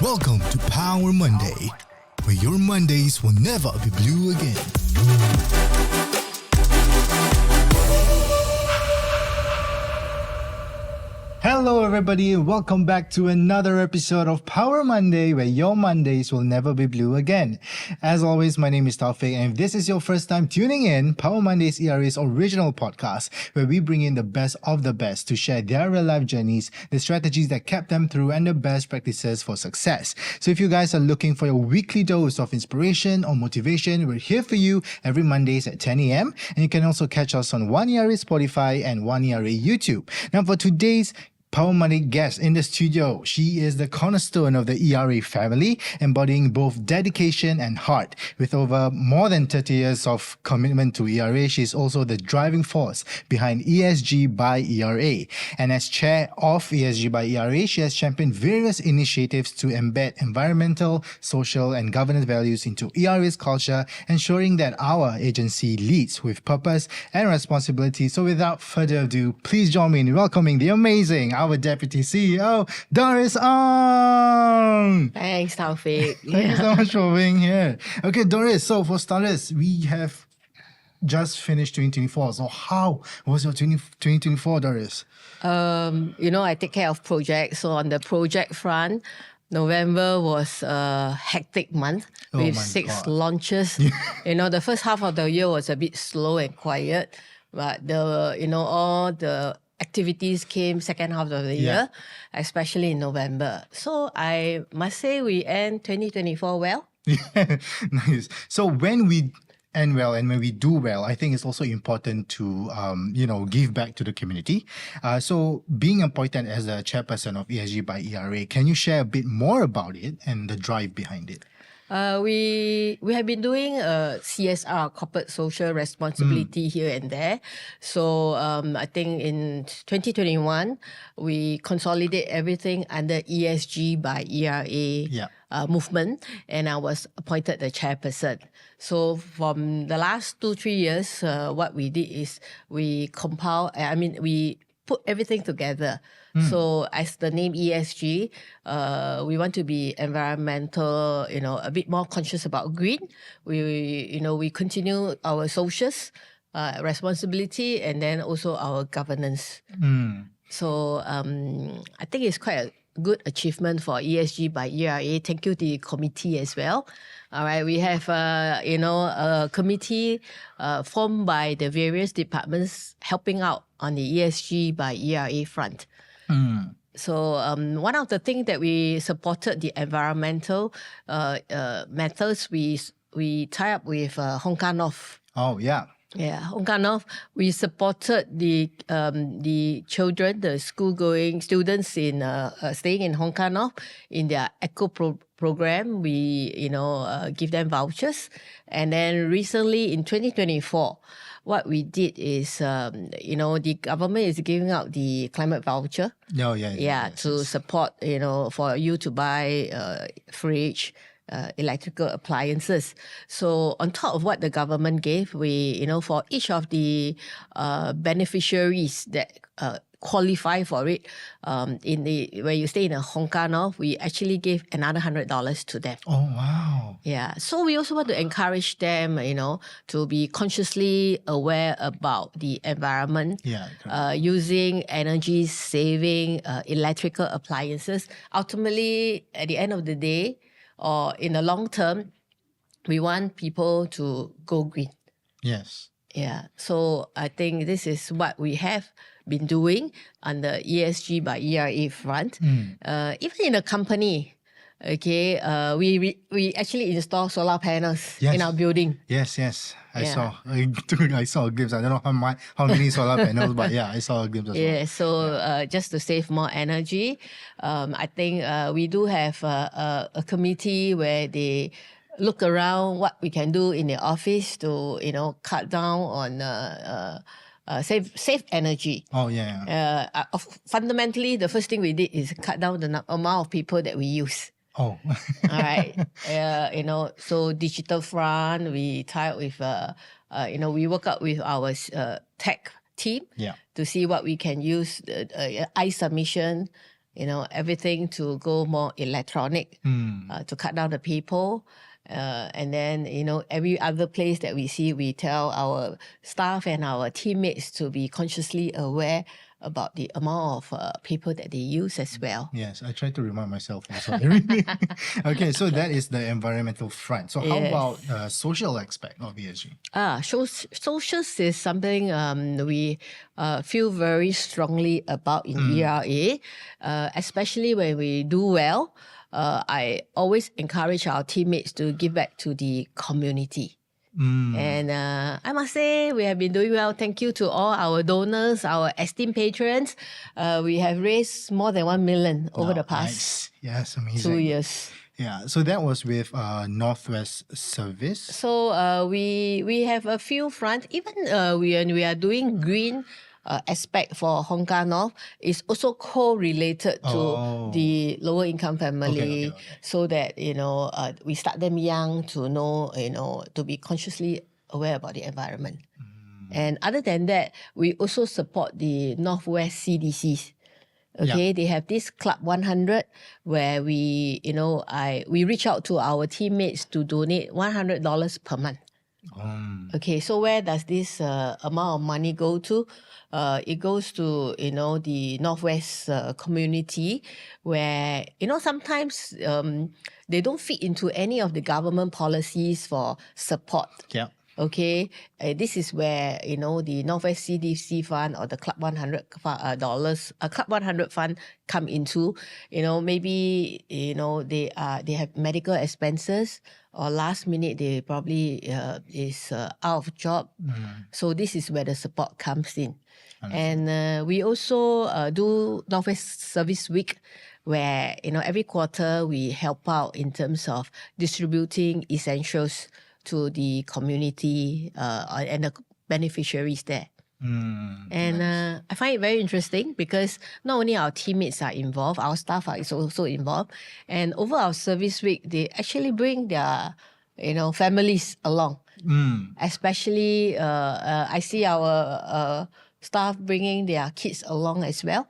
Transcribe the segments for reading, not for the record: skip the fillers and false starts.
Welcome to Power Monday, where your Mondays will never be blue again. Hello everybody and welcome back to another episode of Power Monday, where your Mondays will never be blue again. As always, my name is Taufik, and if this is your first time tuning in, Power Monday is ERA's original podcast where we bring in the best of the best to share their real life journeys, the strategies that kept them through, and the best practices for success. So if you guys are looking for your weekly dose of inspiration or motivation, we're here for you every Mondays at 10 a.m. And you can also catch us on One ERA Spotify and One ERA YouTube. Now for today's Power Monday guest in the studio. She is the cornerstone of the ERA family, embodying both dedication and heart. With over more than 30 years of commitment to ERA, she is also the driving force behind ESG by ERA. And as chair of ESG by ERA, she has championed various initiatives to embed environmental, social, and governance values into ERA's culture, ensuring that our agency leads with purpose and responsibility. So without further ado, please join me in welcoming the amazing, our Deputy CEO, Doris Ong. Thanks, Taufik. Thank you so much for being here. Okay, Doris, so for starters, we have just finished 2024. So how was your 2024, Doris? I take care of projects. So on the project front, November was a hectic month with 6 launches. The first half of the year was a bit slow and quiet, but all the activities came second half of the year, especially in November. So I must say we end 2024 well. Nice. So when we end well and when we do well, I think it's also important to, give back to the community. So being appointed as the chairperson of ESG by ERA, can you share a bit more about it and the drive behind it? We have been doing CSR, corporate social responsibility here and there. So I think in 2021, we consolidate everything under ESG by ERA movement, and I was appointed the chairperson. So from the last 2-3 years, what we did is we put everything together. So as the name ESG, we want to be environmental, a bit more conscious about green. We continue our socials, responsibility, and then also our governance. So I think it's quite a good achievement for ESG by ERA. Thank you to the committee as well. All right, we have a committee formed by the various departments helping out on the ESG by ERA front. So one of the things that we supported the environmental matters, we tie up with Hong Kong North. Oh yeah. Yeah, Hong Kong North. We supported the children, the school-going students in staying in Hong Kong North in their eco program. We give them vouchers, and then recently in 2024. What we did is, the government is giving out the climate voucher. To support, for you to buy fridge, electrical appliances. So on top of what the government gave, we, for each of the beneficiaries that qualify for it, where you stay in a Hong Kong North, we actually gave another $100 to them. Oh wow! Yeah, so we also want to encourage them, to be consciously aware about the environment. Using energy saving electrical appliances. Ultimately, at the end of the day, or in the long term, we want people to go green. Yes. Yeah, so I think this is what we have been doing on the ESG by ERA front. Even in a company, we actually install solar panels in our building. Yes. I saw a glimpse. I don't know how many solar panels, but I saw a glimpse as well. Yeah, so just to save more energy, I think we do have a committee where they look around what we can do in the office to cut down on save energy. Oh yeah. Fundamentally, the first thing we did is cut down the amount of people that we use. Oh. All right. So digital front, we tie up with we work out with our tech team to see what we can use, I submission, everything to go more electronic, to cut down the people. And then, every other place that we see, we tell our staff and our teammates to be consciously aware about the amount of people that they use as well. Yes, I try to remind myself also everything. Okay, so that is the environmental front. So how about the social aspect of ESG? Socials is something we feel very strongly about in ERA, especially when we do well. I always encourage our teammates to give back to the community. And I must say, we have been doing well. Thank you to all our donors, our esteemed patrons. We have raised more than 1 million over the past Yes, amazing. 2 years. Yeah, so that was with Northwest Service. So we have a few fronts. Even when we are doing green aspect for Hong Kong North, is also co-related to the lower income family, so that we start them young to know, to be consciously aware about the environment. And other than that, we also support the Northwest CDCs. Okay, they have this Club 100 where we reach out to our teammates to donate $100 per month. Okay, so where does this amount of money go to? It goes to the Northwest community, where sometimes they don't fit into any of the government policies for support. Yeah. Okay, this is where the Northwest CDC fund or the Club 100 dollars, Club 100 fund come into. Maybe they have medical expenses, or last minute they probably is out of job. So this is where the support comes in. And we also do Northwest Service Week, where every quarter we help out in terms of distributing essentials to the community and the beneficiaries there. And I find it very interesting because not only our teammates are involved, our staff are also involved. And over our service week, they actually bring their families along. Especially I see our staff bringing their kids along as well,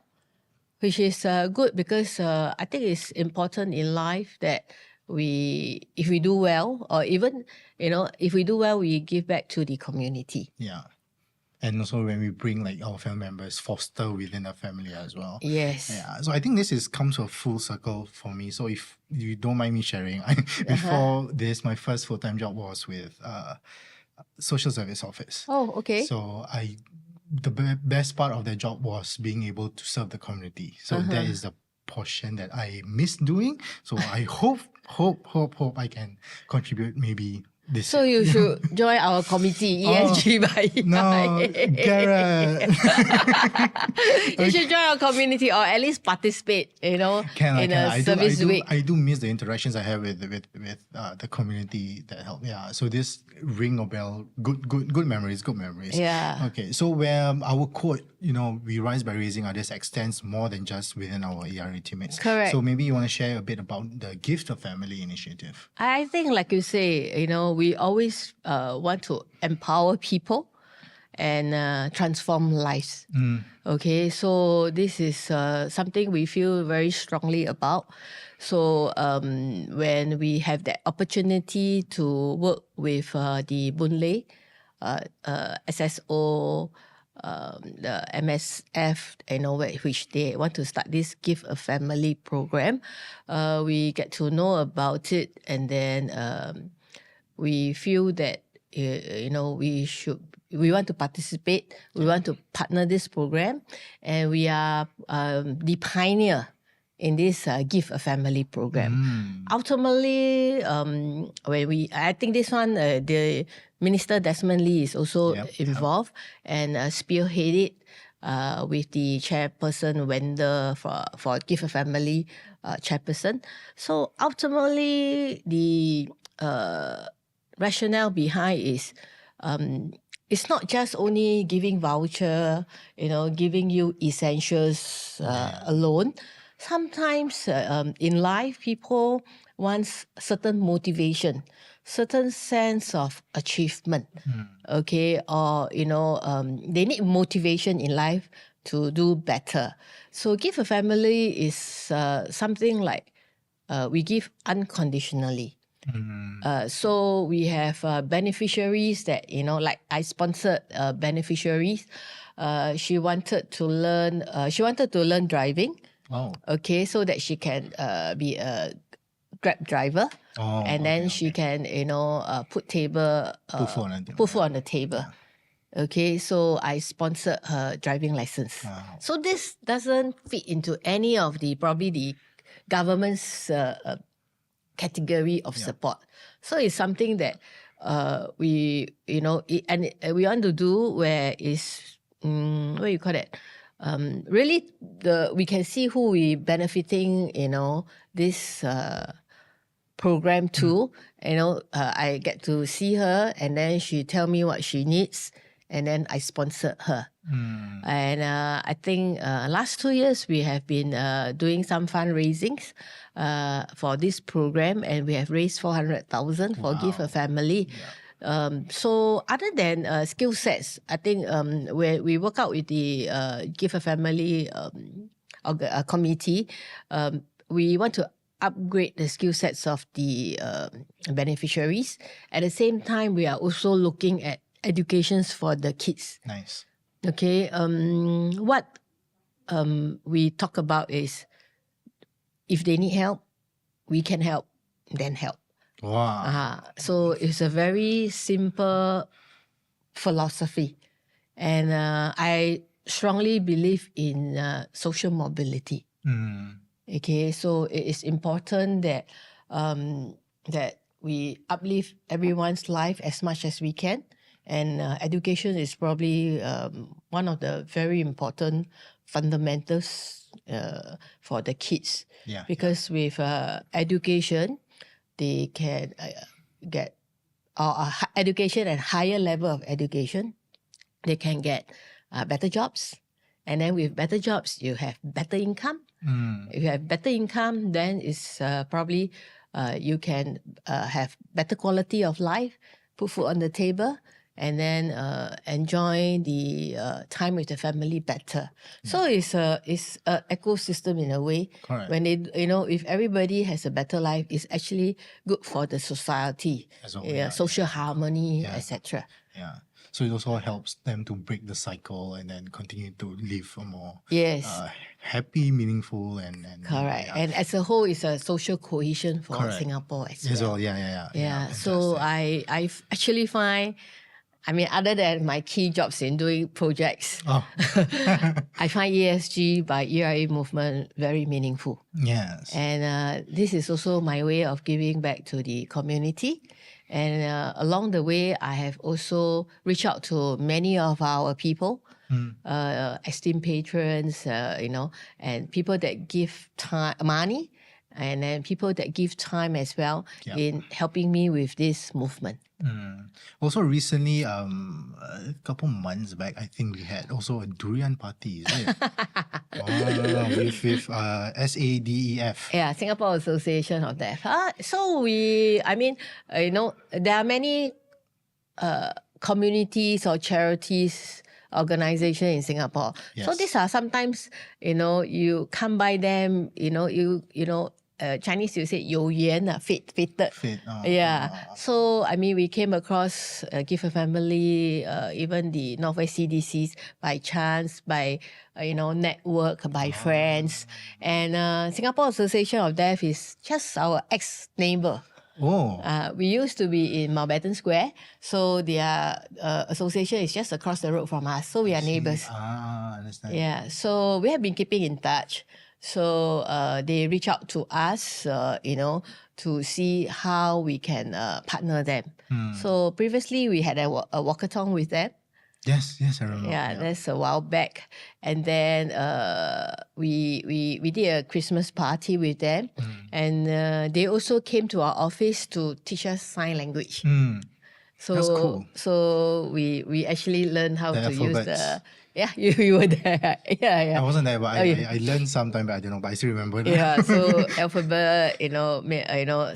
which is good, because I think it's important in life that if we do well, or even if we do well, we give back to the community. Yeah. And also when we bring our family members, foster within our family as well. Yes. Yeah. So I think this comes to a full circle for me. So if you don't mind me sharing, before this, my first full-time job was with social service office. Oh, okay. So the best part of the job was being able to serve the community. So that is the portion that I miss doing. So I hope I can contribute maybe this. So you should join our committee, ESG by No, Garrett. You should join our community, or at least participate, in a service week. I do miss the interactions I have with the community that help. Yeah. So this ring a bell. Good memories. Yeah. Okay. So where our quote, we rise by raising others, extends more than just within our ERA teammates. Correct. So maybe you want to share a bit about the Gift of Family initiative. I think, like you say, we always want to empower people and transform lives. Okay, so this is something we feel very strongly about. So when we have that opportunity to work with the Boon Lay, SSO, the MSF, which they want to start this Give a Family program, we get to know about it, and then we feel that we want to participate, we want to partner this program, and we are the pioneer in this Give a Family program. Ultimately, I think this one, the Minister Desmond Lee is also involved and spearheaded with the chairperson vendor for Give a Family chairperson. So ultimately, the rationale behind is it's not just only giving voucher, giving you essentials alone. Sometimes in life, people want certain motivation, certain sense of achievement, okay? Or, they need motivation in life to do better. So Give a Family is something like we give unconditionally. So we have beneficiaries that, like I sponsored beneficiaries. She wanted to learn driving. Oh. Okay, so that she can be a Grab driver. And then she can, put food on the table. Okay, so I sponsored her driving license. Wow. So this doesn't fit into any of probably the government's category of support. So it's something that we want to do where is what you call it? Really, we can see who we benefiting. This program too. I get to see her, and then she tell me what she needs, and then I sponsored her. And I think last 2 years we have been doing some fundraisings for this program, and we have raised 400,000 for Give a Family. So other than skill sets, I think where we work out with the Give a Family committee, we want to upgrade the skill sets of the beneficiaries. At the same time, we are also looking at educations for the kids. Nice. Okay. What we talk about is if they need help, we can help, then help. Wow. So it's a very simple philosophy. And I strongly believe in social mobility. Okay, so it is important that that we uplift everyone's life as much as we can. And education is probably one of the very important fundamentals for the kids. Because with education, they can get education and higher level of education. They can get better jobs. And then with better jobs, you have better income. If you have better income, then it's probably you can have better quality of life, put food on the table, and then enjoy the time with the family better. So it's a ecosystem in a way. Correct. When they, if everybody has a better life, it's actually good for the society, social harmony, etc. Yeah. So it also helps them to break the cycle and then continue to live a more happy, meaningful and correct. And as a whole, it's a social cohesion for Singapore as well. Yeah. So I actually find, other than my key jobs in doing projects, I find ESG by ERA movement very meaningful. Yes. And this is also my way of giving back to the community. And along the way, I have also reached out to many of our people, esteemed patrons, and people that give time, money, and then people that give time as well in helping me with this movement. Also recently, a couple months back, I think we had also a durian party, is it? with SADEF. Yeah, Singapore Association of Deaf. So there are many communities or charities organization in Singapore. Yes. So these are sometimes, you come by them, Chinese you say 有缘 fated. So we came across Give a Family, even the Northwest CDCs by chance, by network, by friends, and Singapore Association of Deaf is just our ex-neighbor. We used to be in Mountbatten Square, so their association is just across the road from us. So we are neighbors. Understand. Yeah, so we have been keeping in touch. So they reach out to us, to see how we can partner them. So previously we had a walkathon with them. Yes, I remember. Yeah, that's a while back. And then we did a Christmas party with them. And they also came to our office to teach us sign language. So that's cool. So we actually learned how to use the Yeah, you were there. Yeah. I wasn't there, but Oh, yeah. I learned sometime, but I don't know, but I still remember. Yeah, so alphabet,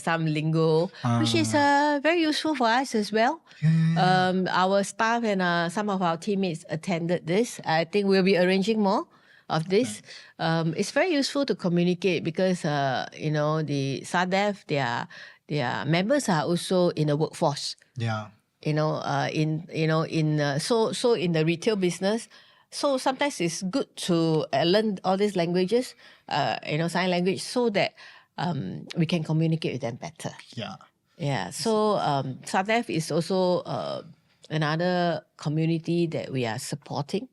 some lingo, which is very useful for us as well. Our staff and some of our teammates attended this. I think we'll be arranging more of this. It's very useful to communicate because the SADEF, their members are also in the workforce. Yeah. So in the retail business, so sometimes it's good to learn all these languages, sign language, so that we can communicate with them better. Yeah. Yeah. So SADEF is also another community that we are supporting.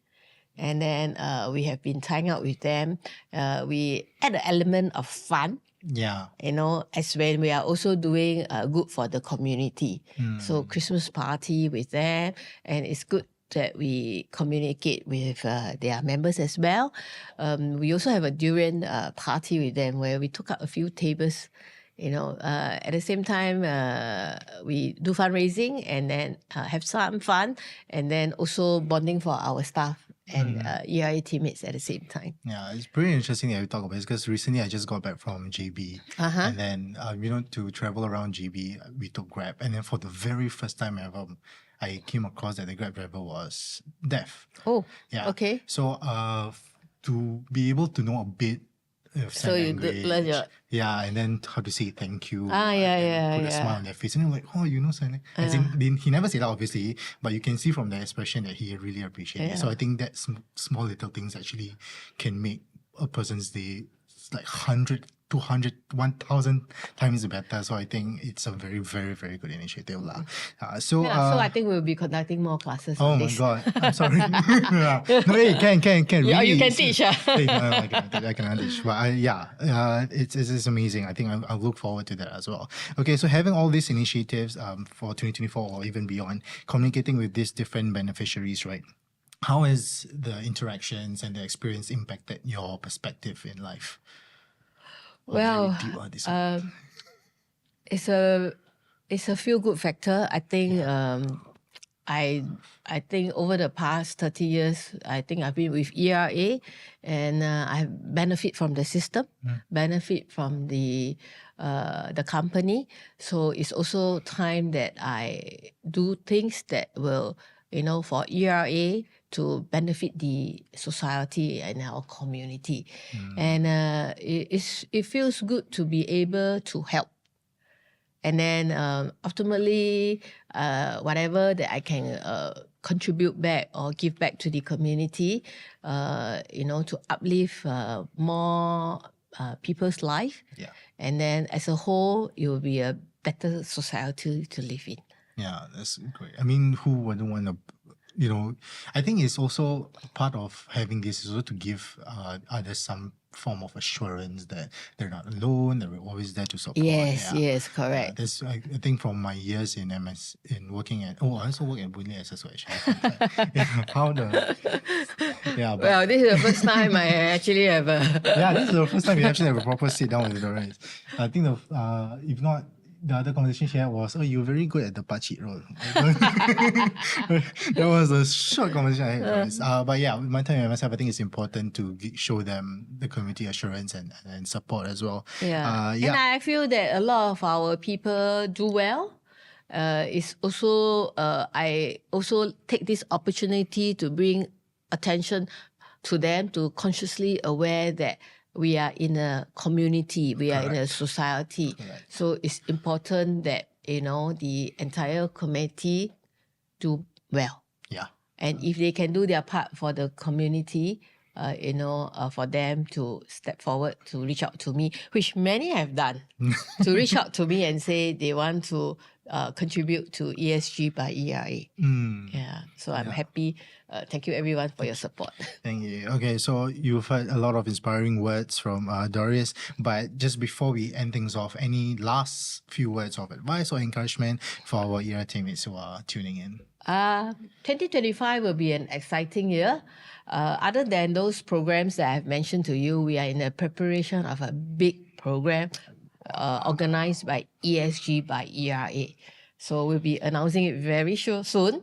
And then we have been tying up with them. We add an element of fun. Yeah. As when we are also doing good for the community. So Christmas party with them, and it's good that we communicate with their members as well. We also have a durian party with them where we took up a few tables. At the same time, we do fundraising and then have some fun, and then also bonding for our staff and ERA teammates at the same time. Yeah, it's pretty interesting that we talk about this because recently I just got back from JB, and then to travel around JB, we took Grab, and then for the very first time ever, I came across that the Grab driver was deaf. Oh, yeah. Okay. So to be able to know a bit of sign So you language, learn your... yeah, and then how to say thank you, yeah, put a smile on their face, and I'm like, oh, you know sign language. As in, he never said that obviously, but you can see from the expression that he really appreciates it. So I think that small little things actually can make a person's day like 100, 200, 1,000 times better. So I think it's a very, very, very good initiative. So I think we'll be conducting more classes on this. Oh my God, I'm sorry. Yeah. No, hey, can. Yeah, Really, you can teach. Hey, no, I can teach. But it's amazing. I think I'll look forward to that as well. Okay, so having all these initiatives for 2024 or even beyond, communicating with these different beneficiaries, right? How has the interactions and the experience impacted your perspective in life? Well, it's a feel good factor. I think I think over the past 30 years, I think I've been with ERA, and I benefit from the system, benefit from the company. So it's also time that I do things that will, for ERA to benefit the society and our community. And it feels good to be able to help. And then ultimately, whatever that I can contribute back or give back to the community, to uplift more people's life. Yeah. And then as a whole, it will be a better society to live in. Yeah, that's great. I mean, who wouldn't want to, I think it's also part of having this is also to give others some form of assurance that they're not alone, that we're always there to support. Yes, correct. That's, I think from my years in working at, I also work at Boon Lay SSO actually. Well, this is the first time I actually have a... Yeah, this is the first time we actually have a proper sit down with Doris. I think if not, the other conversation she had was, you're very good at the pakcik role. That was a short conversation I had with Doris. But yeah, with my time and myself, I think it's important to show them the community assurance and support as well. Yeah. And I feel that a lot of our people do well. It's also, I also take this opportunity to bring attention to them, to consciously aware that we are in a community, we are in a society. Correct. So it's important that, the entire community do well. Yeah. And if they can do their part for the community, for them to step forward to reach out to me, which many have done, to reach out to me and say they want to contribute to ESG by ERA. Yeah, so I'm happy. Thank you everyone for your support. Thank you. Okay, so you've heard a lot of inspiring words from Doris, but just before we end things off, any last few words of advice or encouragement for our ERA teammates who are tuning in? 2025 will be an exciting year. Other than those programs that I've mentioned to you, we are in the preparation of a big program organized by ESG by ERA. So we'll be announcing it very soon.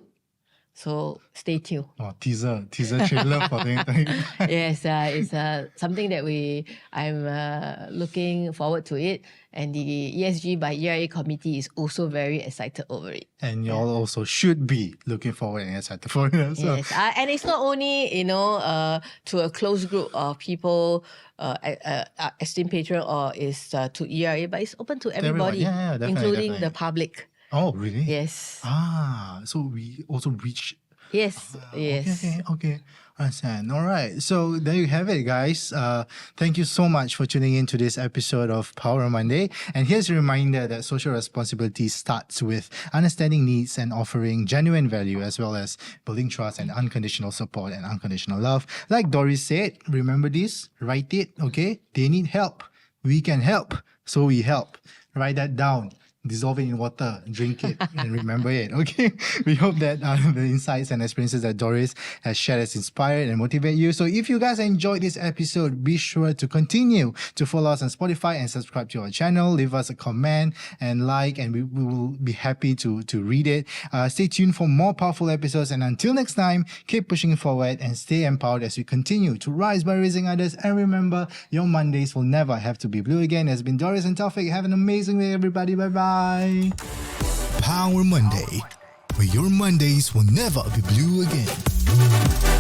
So stay tuned. Oh, teaser trailer for 2025. Yes, it's something that I'm looking forward to it, and the ESG by ERA committee is also very excited over it. And y'all also should be looking forward and excited for it as well. Yes, and it's not only to a close group of people, esteemed patron, or is to ERA, but it's open to everybody, Yeah, definitely, including definitely. the public. Oh, really? Yes. So we also reach. Yes. Yes. Okay. Understand. All right. So there you have it, guys. Thank you so much for tuning in to this episode of Power Monday. And here's a reminder that social responsibility starts with understanding needs and offering genuine value, as well as building trust and unconditional support and unconditional love. Like Doris said, remember this, write it, okay? They need help. We can help. So we help. Write that down. Dissolve it in water, drink it, and remember it, okay? We hope that the insights and experiences that Doris has shared has inspired and motivated you. So if you guys enjoyed this episode, be sure to continue to follow us on Spotify and subscribe to our channel. Leave us a comment and like, and we will be happy to read it. Stay tuned for more powerful episodes, and until next time, keep pushing forward and stay empowered as we continue to rise by raising others. And remember, your Mondays will never have to be blue again. It's been Doris and Taufik. Have an amazing day, everybody. Bye-bye. Power Monday, where your Mondays will never be blue again.